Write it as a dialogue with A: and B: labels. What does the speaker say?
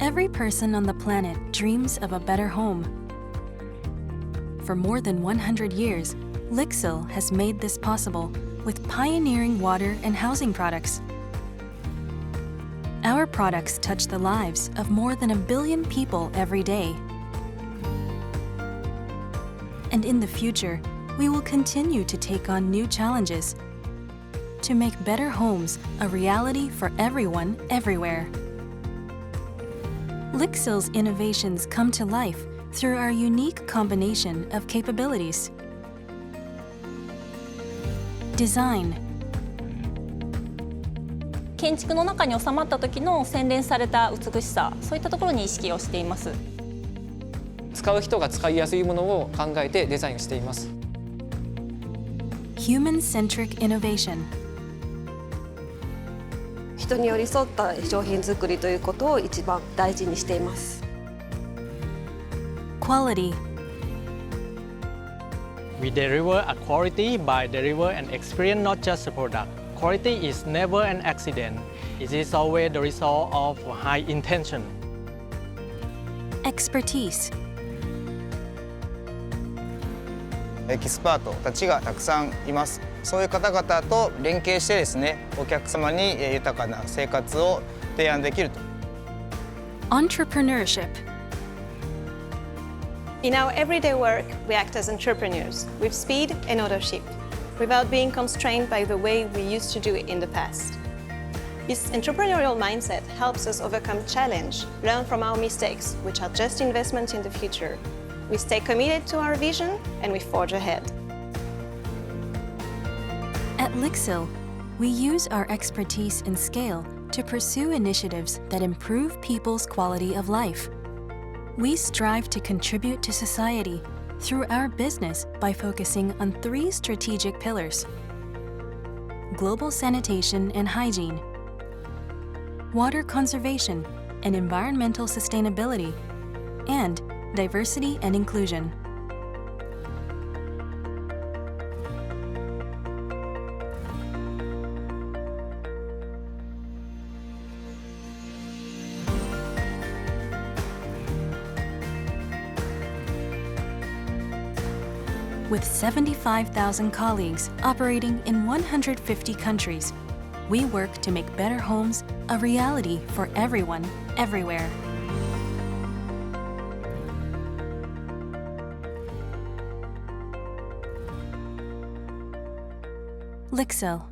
A: Every person on the planet dreams of a better home. For more than 100 years, LIXIL has made this possible with pioneering water and housing products. Our products touch the lives of more than 1 billion people every day. And in the future, we will continue to take on new challenges to make better homes a reality for everyone, everywhere. LIXIL's innovations come to life through our unique combination of capabilities. Design.
B: 建築の中に収まった時の洗練された美しさ、そういったところに意識をしています。
C: 使う人が使いやすいものを考えてデザインしています。
A: Human-centric innovation.
D: 人に寄り添った商品作りということを一番大事にしています。
A: Quality.
E: We deliver a quality by deliver an experience, not just a product. Quality is never an accident. It is always the result of high intention.
A: Expertise.
F: エキスパートたちがたくさんいます。そういう方々と連携してですね、お客様に豊かな生活を提案できると。
A: Entrepreneurship.
G: In our everyday work, we act as entrepreneurs with speed and ownership, without being constrained by the way we used to do it in the past. This entrepreneurial mindset helps us overcome challenge, learn from our mistakes, which are just investments in the future. We stay committed to our vision and we forge ahead.
A: At LIXIL, we use our expertise and scale to pursue initiatives that improve people's quality of life. We strive to contribute to society through our business by focusing on 3 strategic pillars: global sanitation and hygiene, water conservation and environmental sustainability, and diversity and inclusion. With 75,000 colleagues operating in 150 countries, we work to make better homes a reality for everyone, everywhere. LIXIL.